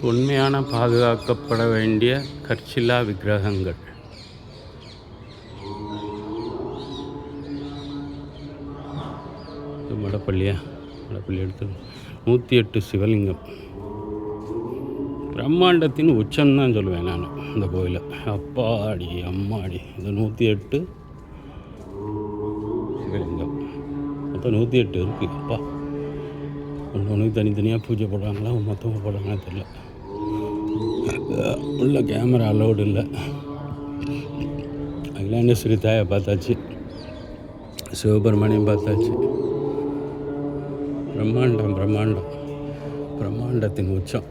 உண்மையான பாதுகாக்கப்பட வேண்டிய கற்சிலா விக்கிரகங்கள். மடப்பள்ளி எடுத்து 108 சிவலிங்கம். பிரம்மாண்டத்தின் உச்சம்தான் சொல்லுவேன் நான் இந்த கோயிலை. அப்பாடி அம்மாடி, இந்த 108 சிவலிங்கம். மொத்தம் 108 இருக்குது. அப்பா, ஒன்று தனித்தனியாக பூஜை போடுறாங்களா, மொத்தமாக போடுறாங்கன்னு தெரியல. உள்ள கேமரா அலோடு இல்லை. அகிலாண்டேஸ்வரி தாயை பார்த்தாச்சு, சிவபெருமானையும் பார்த்தாச்சு. பிரம்மாண்டத்தின் உச்சம்.